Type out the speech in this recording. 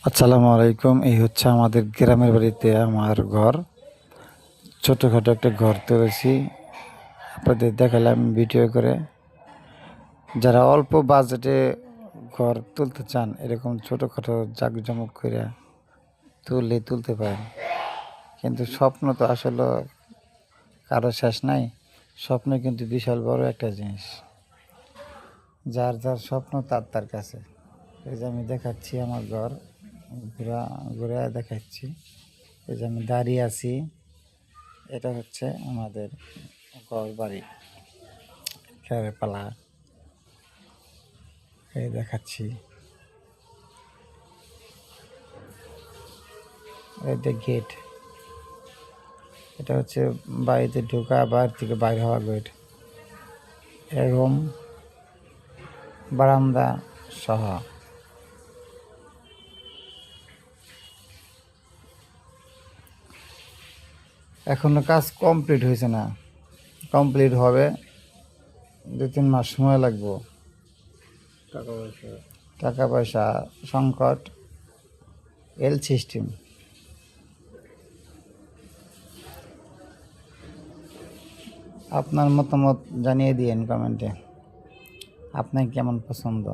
আসসালামু আলাইকুম। এই হচ্ছে আমাদের গ্রামের বাড়িতে আমার ঘর। ছোটখাটো একটা ঘর তুলেছি। আপনাদের দেখালাম ভিডিও করে। যারা অল্প বাজেটে ঘর তুলতে চান, এরকম ছোটখাটো জাঁকজমক করে তুলতে পারেন। কিন্তু স্বপ্ন তো আসলে কারো শেষ নাই। স্বপ্ন কিন্তু বিশাল বড় একটা জিনিস। যার যার স্বপ্ন তার কাছে। এই যে আমি দেখাচ্ছি আমার ঘর, ঘুরে দেখাচ্ছি। এই যে আমি দাঁড়িয়ে আছি, এটা হচ্ছে আমাদের ঘর বাড়ি, খেয়ারের পালা। এই দেখাচ্ছি, এই যে গেট, এটা হচ্ছে বাড়িতে ঢোকা, বাড়ি থেকে বাইরে হওয়া গেট। রুম, বারান্দা সহ। এখনো কাজ কমপ্লিট হয়েছে না, কমপ্লিট হবে 2-3 মাস সময় লাগবে। টাকা পয়সা সংকট, এল সিস্টেম। আপনার মতামত জানিয়ে দিয়েন কমেন্টে, আপনার কেমন পছন্দ।